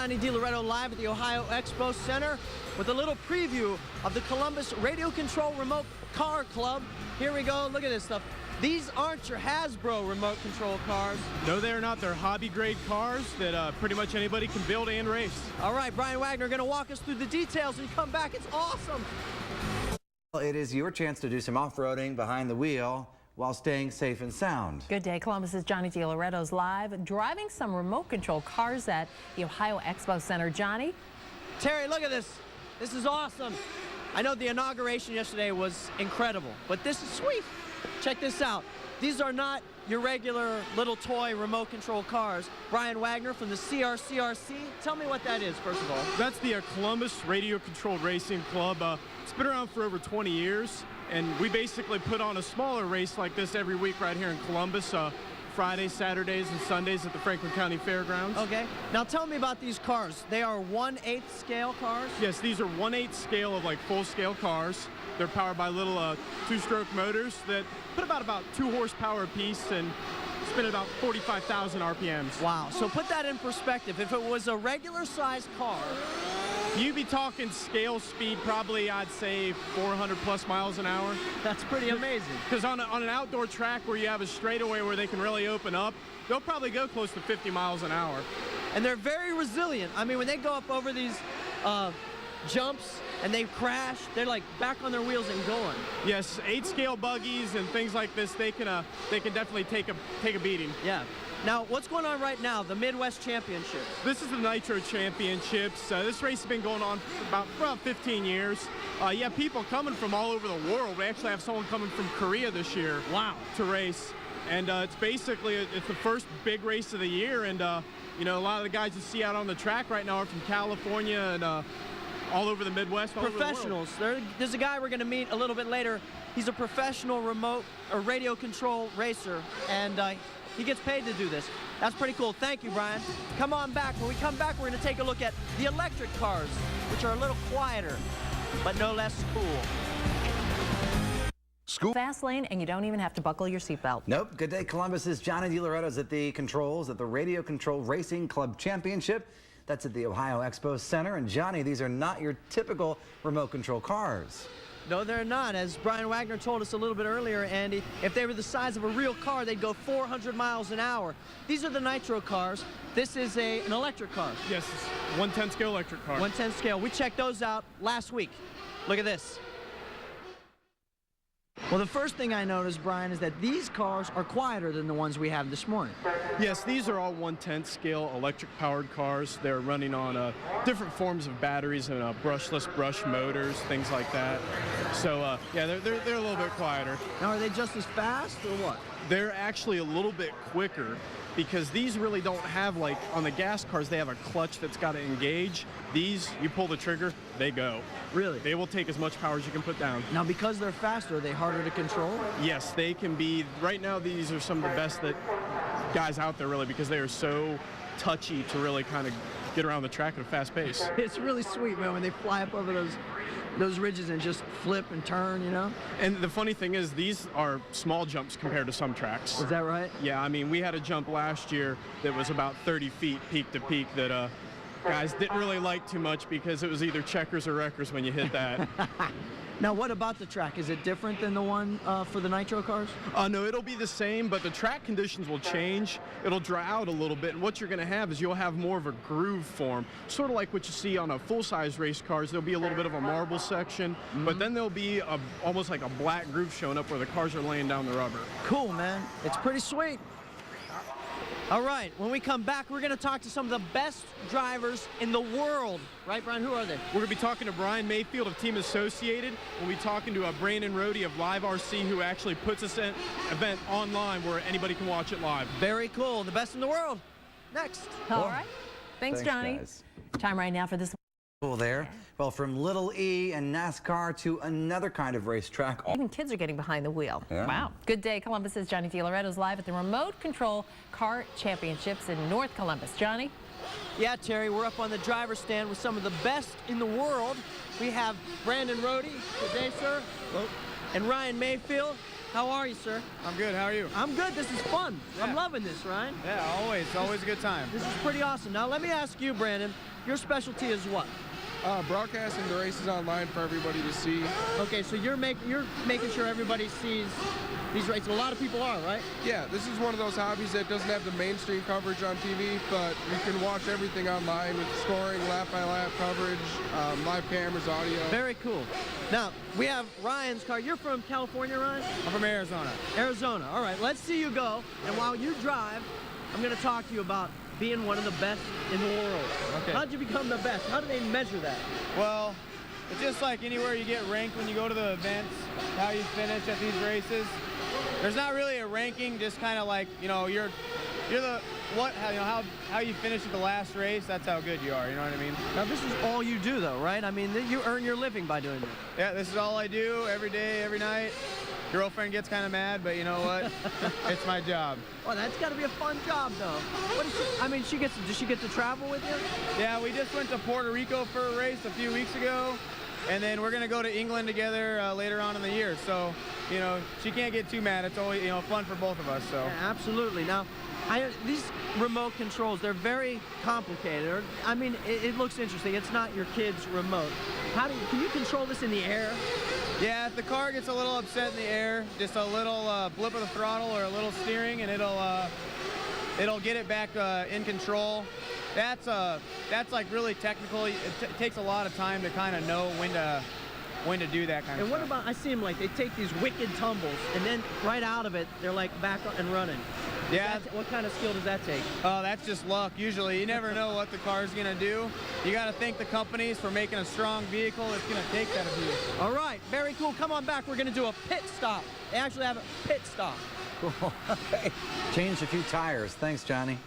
Johnny DiLoretto live at the Ohio Expo Center with a little preview of the Columbus Radio Control Remote Car Club. Here we go. Look at this stuff. These aren't your Hasbro remote control cars. No, they're not. They're hobby-grade cars that pretty much anybody can build and race. All right, Brian Wagner going to walk us through the details and come back. It's awesome. It is your chance to do some off-roading behind the wheel while staying safe and sound. Good day. Columbus's Johnny DiLoretto's live, driving some remote control cars at the Ohio Expo Center. Johnny? Terry, look at this. This is awesome. I know the inauguration yesterday was incredible, but this is sweet. Check this out. These are not your regular little toy remote control cars. Brian Wagner from the CRCRC. Tell me what that is, first of all. That's the Columbus Radio Controlled Racing Club. It's been around for over 20 years, and we basically put on a smaller race like this every week right here in Columbus. Fridays, Saturdays, and Sundays at the Franklin County Fairgrounds. Okay. Now tell me about these cars. They are 1/8 scale cars? Yes, these are 1/8 scale of like full-scale cars. They're powered by little two-stroke motors that put about 2 horsepower apiece and spin at about 45,000 RPMs. Wow. So put that in perspective. If it was a regular-sized car, you'd be talking scale speed, probably I'd say 400 plus miles an hour. That's pretty amazing. Because on an outdoor track where you have a straightaway where they can really open up, they'll probably go close to 50 miles an hour. And they're very resilient. I mean, when they go up over these jumps and they crash, they're like back on their wheels and going. Yes, 8-scale buggies and things like this, they can definitely take a beating. Yeah. Now, what's going on right now? The Midwest Championships. This is the Nitro Championships. This race has been going on for about 15 years. You have people coming from all over the world. We actually have someone coming from Korea this year. Wow. To race. And it's basically, it's the first big race of the year. And, you know, a lot of the guys you see out on the track right now are from California and all over the Midwest. Professionals. There's a guy we're going to meet a little bit later. He's a professional remote or radio control racer, and he gets paid to do this. That's pretty cool. Thank you, Brian. Come on back. When we come back, we're going to take a look at the electric cars, which are a little quieter, but no less cool. Fast lane, and you don't even have to buckle your seatbelt. Nope. Good day, Columbus's Johnny DiLoretto's at the controls at the Radio Control Racing Club Championship. That's at the Ohio Expo Center. And Johnny, these are not your typical remote control cars. No, they're not. As Brian Wagner told us a little bit earlier, Andy, if they were the size of a real car, they'd go 400 miles an hour. These are the Nitro cars. This is an electric car. Yes, it's 1/10 scale electric car. 1/10 scale. We checked those out last week. Look at this. Well, the first thing I noticed, Brian, is that these cars are quieter than the ones we have this morning. Yes, these are all 1/10 scale electric-powered cars. They're running on different forms of batteries and brushless brush motors, things like that. So, yeah, they're a little bit quieter. Now, are they just as fast or what? They're actually a little bit quicker because these really don't have, like, on the gas cars, they have a clutch that's got to engage. These, you pull the trigger, they go. Really? They will take as much power as you can put down. Now, because they're faster, are they harder to control? Yes, they can be. Right now, these are some of the best guys out there, really, because they are so touchy to really kind of get around the track at a fast pace. It's really sweet, man, when they fly up over those ridges and just flip and turn, you know? And the funny thing is, these are small jumps compared to some tracks. Is that right? Yeah, I mean, we had a jump last year that was about 30 feet peak to peak that guys didn't really like too much because it was either checkers or wreckers when you hit that. Now, what about the track? Is it different than the one for the Nitro cars? No, it'll be the same, but the track conditions will change. It'll dry out a little bit, and what you're going to have is you'll have more of a groove form, sort of like what you see on a full-size race cars. There'll be a little bit of a marble section, but then there'll be almost like a black groove showing up where the cars are laying down the rubber. Cool, man. It's pretty sweet. All right, when we come back, we're going to talk to some of the best drivers in the world. Right, Brian? Who are they? We're going to be talking to Brian Mayfield of Team Associated. We'll be talking to Brandon Rohde of Live RC, who actually puts this event online where anybody can watch it live. Very cool. The best in the world. Next. All right. Thanks, Johnny. Guys. Time right now for this. Cool there. Well, from Little E and NASCAR to another kind of racetrack. Even kids are getting behind the wheel. Yeah. Wow. Good day. Columbus's Johnny DiLoretto's live at the Remote Control Car Championships in North Columbus. Johnny? Yeah, Terry, we're up on the driver's stand with some of the best in the world. We have Brandon Rohde. Good day, sir. Hello. And Ryan Mayfield. How are you, sir? I'm good. How are you? I'm good. This is fun. I'm Yeah. loving this, Ryan. Yeah, always. Always a good time. This is pretty awesome. Now, let me ask you, Brandon, your specialty is what? Broadcasting the races online for everybody to see. Okay, so you're making sure everybody sees these races. A lot of people are, right? Yeah, this is one of those hobbies that doesn't have the mainstream coverage on TV, but you can watch everything online with scoring, lap-by-lap coverage, live cameras, audio. Very cool. Now, we have Ryan's car. You're from California, Ryan? I'm from Arizona. Arizona. All right, let's see you go. And while you drive, I'm going to talk to you about being one of the best in the world. Okay. How'd you become the best? How do they measure that? Well, it's just like anywhere you get ranked when you go to the events, how you finish at these races. There's not really a ranking, just kind of like, you know, you're the how you finish at the last race, that's how good you are, you know what I mean? Now, this is all you do, though, right? I mean, you earn your living by doing this. Yeah, this is all I do every day, every night. Girlfriend gets kind of mad, but you know what? It's my job. Well, that's got to be a fun job, though. What is she, I mean, does she get to travel with you? Yeah, we just went to Puerto Rico for a race a few weeks ago, and then we're gonna go to England together later on in the year. So, you know, she can't get too mad. It's always, you know, fun for both of us. So. Yeah, absolutely. Now, these remote controls, they're very complicated. I mean, it looks interesting. It's not your kid's remote. Can you control this in the air? Yeah, if the car gets a little upset in the air, just a little blip of the throttle or a little steering, and it'll get it back in control. That's like really technical. It takes a lot of time to kind of know when to do that kind of And what stuff. about, I see them like, they take these wicked tumbles, and then right out of it, they're like back and running. Yeah. What kind of skill does that take? Oh, that's just luck. Usually, you never know what the car's gonna do. You got to thank the companies for making a strong vehicle that's gonna take that of you. All right, very cool. Come on back. We're gonna do a pit stop. They actually have a pit stop. Cool. Okay. Changed a few tires. Thanks, Johnny.